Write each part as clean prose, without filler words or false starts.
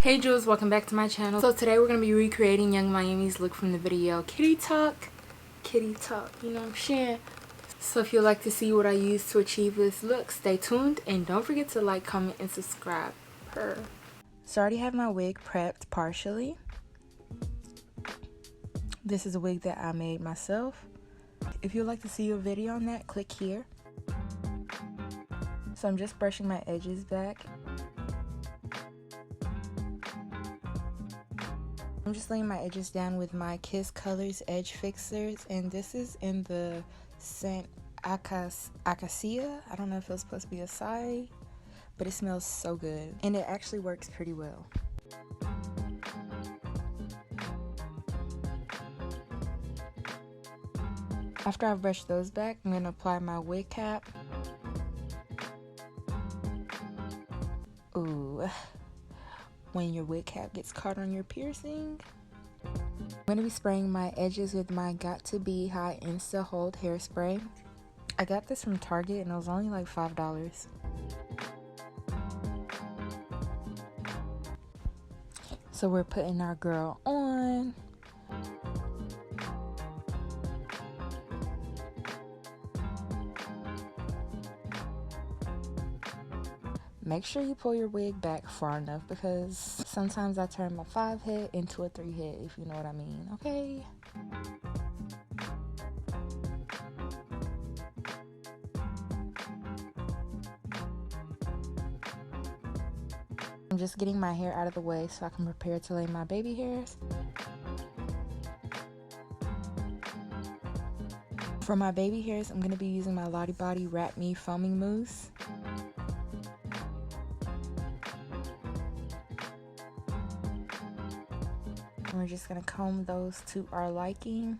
Hey Jules, welcome back to my channel. So today we're going to be recreating Young Miami's look from the video Kitty Talk, you know what I'm saying? So if you'd like to see what I use to achieve this look, stay tuned and don't forget to like, comment, and subscribe. So I already have my wig prepped partially. This is a wig that I made myself. If you'd like to see a video on that, click here. So I'm just brushing my edges back. I'm just laying my edges down with my Kiss Colors Edge Fixers, and this is in the scent Acacia. I don't know if it was supposed to be acai, but it smells so good, and it actually works pretty well. After I've brushed those back, I'm going to apply my wig cap. Ooh. When your wig cap gets caught on your piercing. I'm going to be spraying my edges with my Got To Be High Insta Hold Hairspray. I got this from Target and it was only like $5. So we're putting our girl on. Make sure you pull your wig back far enough because sometimes I turn my 5 head into a 3 head, if you know what I mean, okay? I'm just getting my hair out of the way so I can prepare to lay my baby hairs. For my baby hairs, I'm going to be using my Lottabody Wrap Me Foaming Mousse. We're just going to comb those to our liking.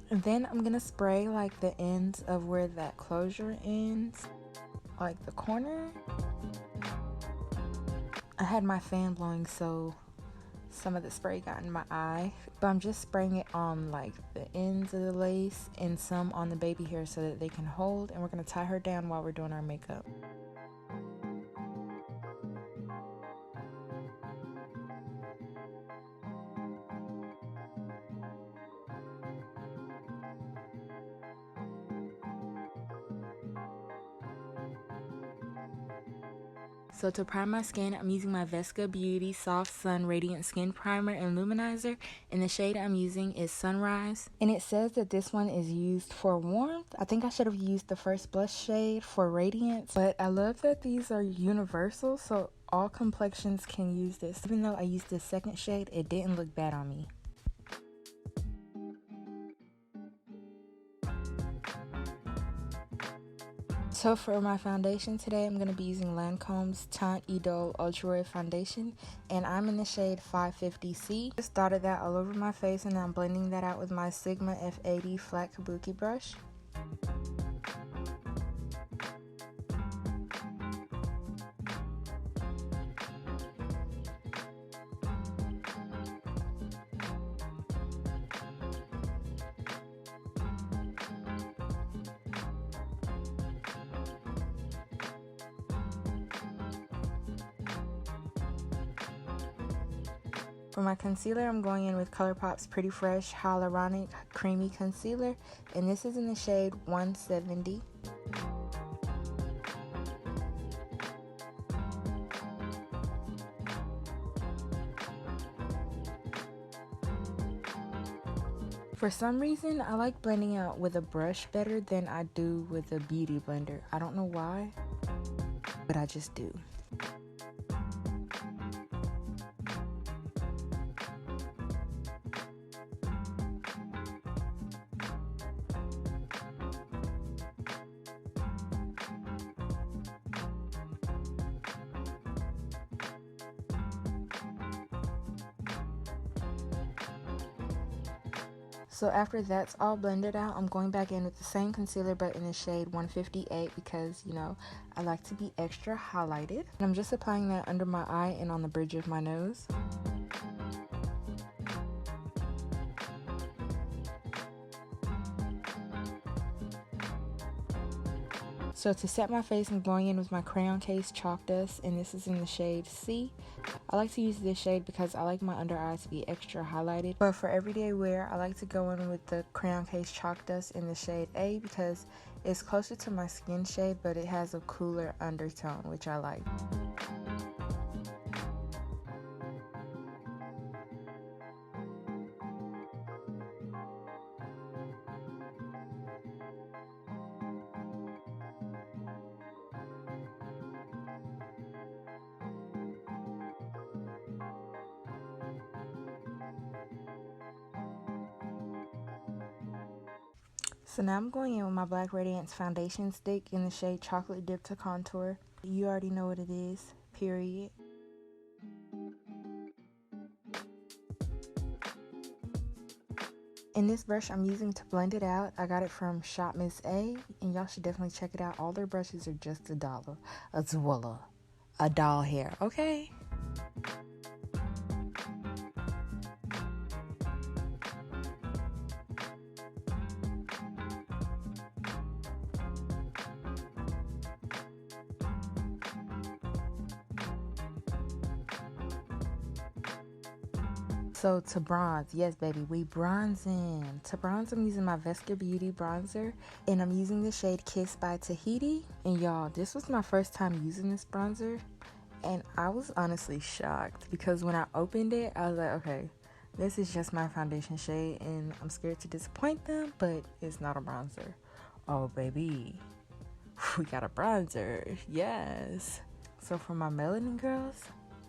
And then I'm going to spray like the ends of where that closure ends, like the corner. I had my fan blowing so some of the spray got in my eye, but I'm just spraying it on like the ends of the lace and some on the baby hair so that they can hold, and we're going to tie her down while we're doing our makeup. So to prime my skin, I'm using my Vesca Beauty Soft Sun Radiant Skin Primer and Luminizer, and the shade I'm using is Sunrise. And it says that this one is used for warmth. I think I should have used the first blush shade for radiance, but I love that these are universal, so all complexions can use this. Even though I used the second shade, it didn't look bad on me. So for my foundation today, I'm going to be using Lancome's Teint Idole Ultra Red Foundation, and I'm in the shade 550C. Just dotted that all over my face, and I'm blending that out with my Sigma F80 flat kabuki brush. For my concealer, I'm going in with ColourPop's Pretty Fresh Hyaluronic Creamy Concealer, and this is in the shade 170. For some reason, I like blending out with a brush better than I do with a beauty blender. I don't know why, but I just do. So after that's all blended out, I'm going back in with the same concealer but in the shade 158 because, you know, I like to be extra highlighted. And I'm just applying that under my eye and on the bridge of my nose. So to set my face, I'm going in with my Crayon Case Chalk Dust, and this is in the shade C. I like to use this shade because I like my under eyes to be extra highlighted. But for everyday wear, I like to go in with the Crayon Case Chalk Dust in the shade A because it's closer to my skin shade, but it has a cooler undertone, which I like. So now I'm going in with my Black Radiance foundation stick in the shade Chocolate Dip to Contour. You already know what it is, period. In this brush I'm using to blend it out, I got it from Shop Miss A, and y'all should definitely check it out. All their brushes are just $1. A Zwilla. A doll hair, okay? So to bronze, yes baby, we bronzing. To bronze, I'm using my Vesca Beauty bronzer, and I'm using the shade Kiss by Tahiti. And y'all, this was my first time using this bronzer, and I was honestly shocked because when I opened it, I was like, okay, this is just my foundation shade, and I'm scared to disappoint them, but it's not a bronzer. Oh baby, we got a bronzer, yes. So for my melanin girls,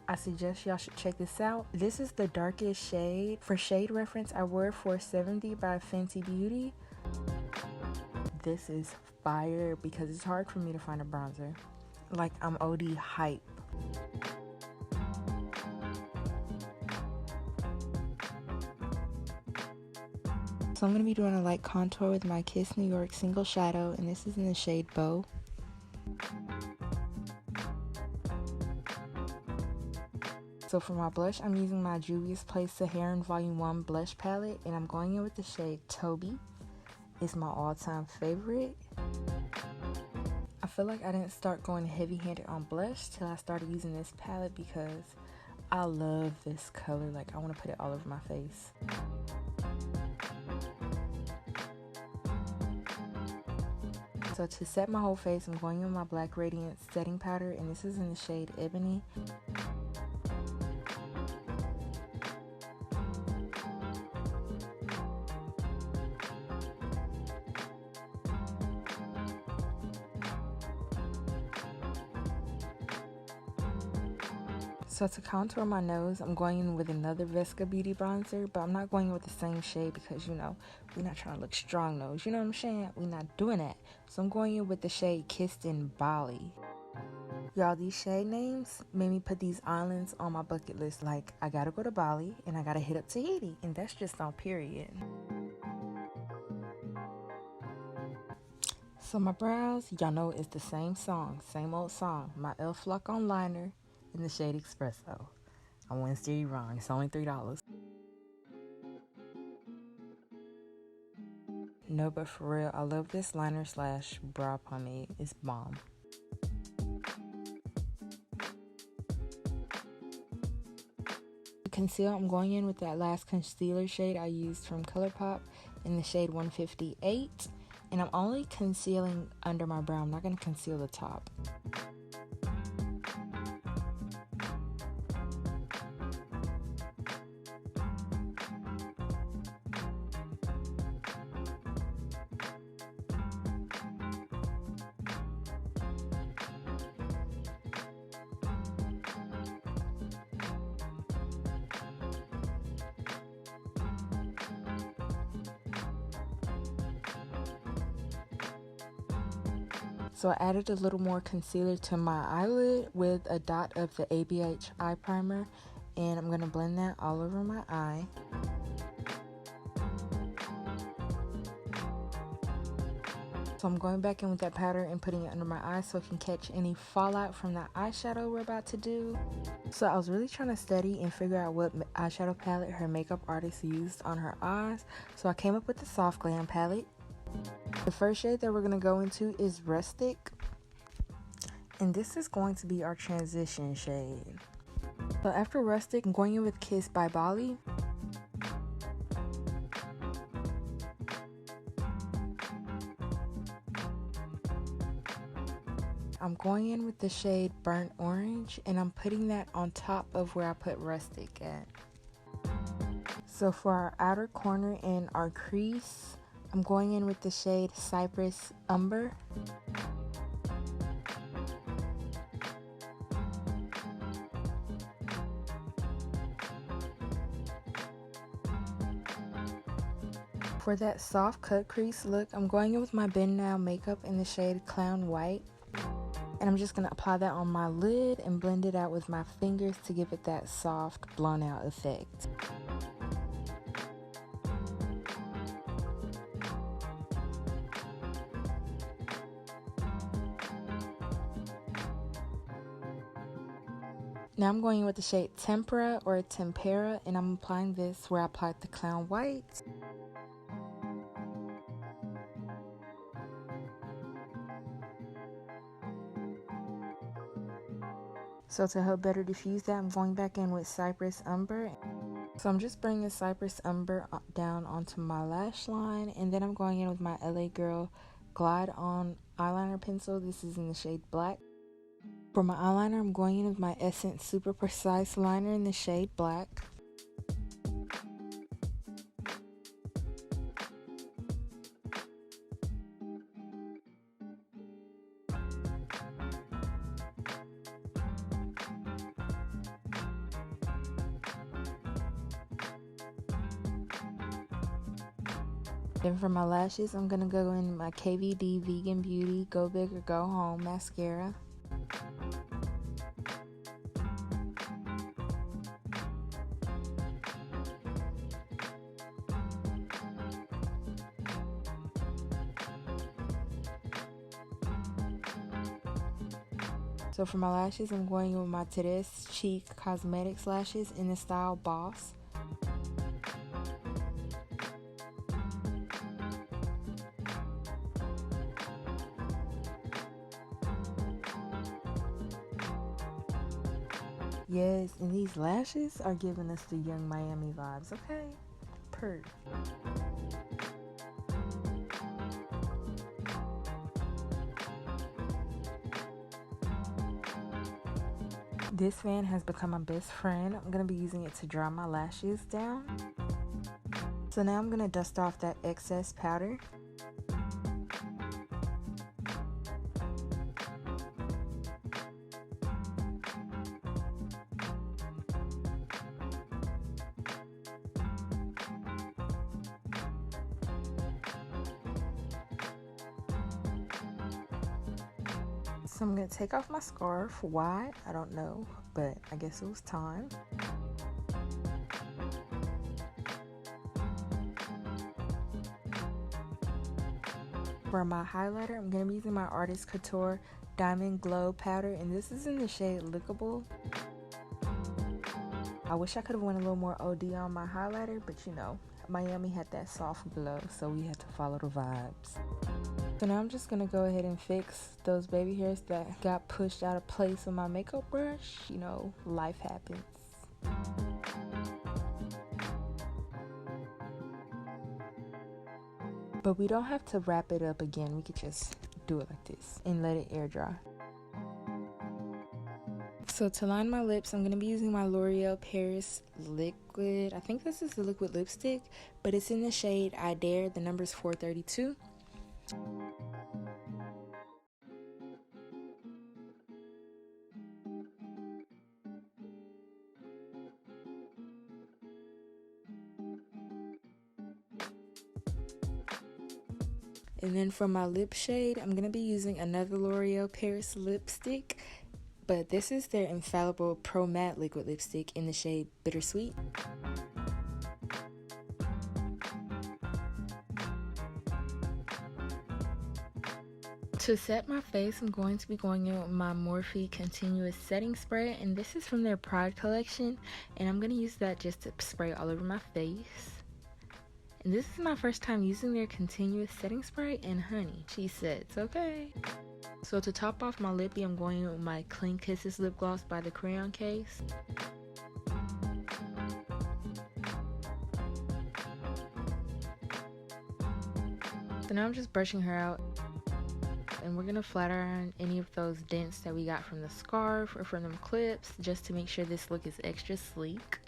I suggest y'all should check this out. This is the darkest shade. For shade reference, I wore 470 by Fenty Beauty. This is fire because it's hard for me to find a bronzer. Like, I'm OD hype. So I'm going to be doing a light contour with my Kiss New York single shadow, and this is in the shade Bow. So for my blush, I'm using my Juvia's Place Saharan Volume 1 blush palette, and I'm going in with the shade Toby. It's my all-time favorite. I feel like I didn't start going heavy-handed on blush till I started using this palette because I love this color. Like, I want to put it all over my face. So to set my whole face, I'm going in with my Black Radiance setting powder, and this is in the shade Ebony. So to contour my nose, I'm going in with another Vesca Beauty bronzer, but I'm not going in with the same shade because, you know, we're not trying to look strong nose. You know what I'm saying? We're not doing that. So I'm going in with the shade Kissed in Bali. Y'all, these shade names made me put these islands on my bucket list. Like, I gotta go to Bali and I gotta hit up Tahiti, and that's just on period. So my brows, y'all know it's the same song, same old song. My Elf Lock On liner in the shade Expresso. I wouldn't steer you wrong, it's only $3. No, but for real, I love this liner slash brow pomade. It's bomb. To conceal, I'm going in with that last concealer shade I used from ColourPop in the shade 158. And I'm only concealing under my brow. I'm not going to conceal the top. So I added a little more concealer to my eyelid with a dot of the ABH Eye Primer, and I'm going to blend that all over my eye. So I'm going back in with that powder and putting it under my eyes so it can catch any fallout from that eyeshadow we're about to do. So I was really trying to study and figure out what eyeshadow palette her makeup artist used on her eyes. So I came up with the Soft Glam palette. The first shade that we're going to go into is Rustic. And this is going to be our transition shade. So after Rustic, I'm going in with Kiss by Bali. I'm going in with the shade Burnt Orange, and I'm putting that on top of where I put Rustic at. So for our outer corner and our crease, I'm going in with the shade Cypress Umber. For that soft cut crease look, I'm going in with my Bend Now makeup in the shade Clown White. And I'm just going to apply that on my lid and blend it out with my fingers to give it that soft, blown out effect. Now I'm going in with the shade Tempera or Tempera, and I'm applying this where I applied the Clown White. So to help better diffuse that, I'm going back in with Cypress Umber. So I'm just bringing Cypress Umber down onto my lash line, and then I'm going in with my LA Girl Glide On eyeliner pencil. This is in the shade Black. For my eyeliner, I'm going in with my Essence Super Precise liner in the shade Black. Then for my lashes, I'm going to go in my KVD Vegan Beauty Go Big or Go Home mascara. So for my lashes, I'm going in with my Today's Cheek Cosmetics lashes in the style Boss. Yes, and these lashes are giving us the Young Miami vibes, okay? Purr. This fan has become my best friend. I'm going to be using it to dry my lashes down. So now I'm going to dust off that excess powder. So I'm going to take off my scarf. Why? I don't know, but I guess it was time. For my highlighter, I'm going to be using my Artist Couture Diamond Glow Powder, and this is in the shade Lickable. I wish I could have went a little more OD on my highlighter, but you know, Miami had that soft glow, so we had to follow the vibes. So now I'm just going to go ahead and fix those baby hairs that got pushed out of place with my makeup brush. You know, life happens. But we don't have to wrap it up again. We could just do it like this and let it air dry. So to line my lips, I'm going to be using my L'Oreal Paris Liquid. I think this is the liquid lipstick, but it's in the shade I Dare. The number is 432. And then for my lip shade, I'm going to be using another L'Oreal Paris lipstick, but this is their Infallible Pro Matte Liquid Lipstick in the shade Bittersweet. To set my face, I'm going to be going in with my Morphe Continuous Setting Spray, and this is from their Pride collection, and I'm going to use that just to spray all over my face. And this is my first time using their continuous setting spray, and honey, she said it's okay. So to top off my lippy, I'm going in with my Clean Kisses lip gloss by the Crayon case. So now I'm just brushing her out, and we're gonna flat iron any of those dents that we got from the scarf or from them clips, just to make sure this look is extra sleek.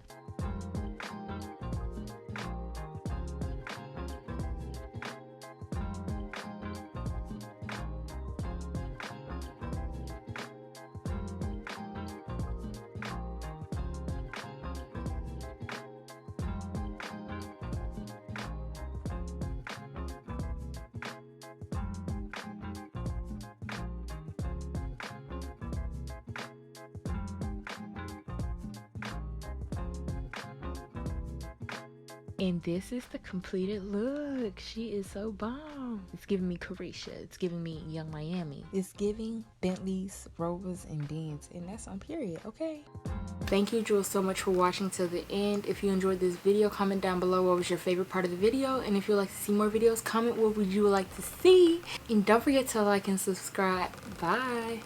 And this is the completed look. She is so bomb. It's giving me CARESHA. It's giving me Young Miami. It's giving Bentleys, Rovers, and Benz. And that's on period, okay? Thank you, Jewel, so much for watching till the end. If you enjoyed this video, comment down below what was your favorite part of the video. And if you'd like to see more videos, comment what would you like to see. And don't forget to like and subscribe. Bye.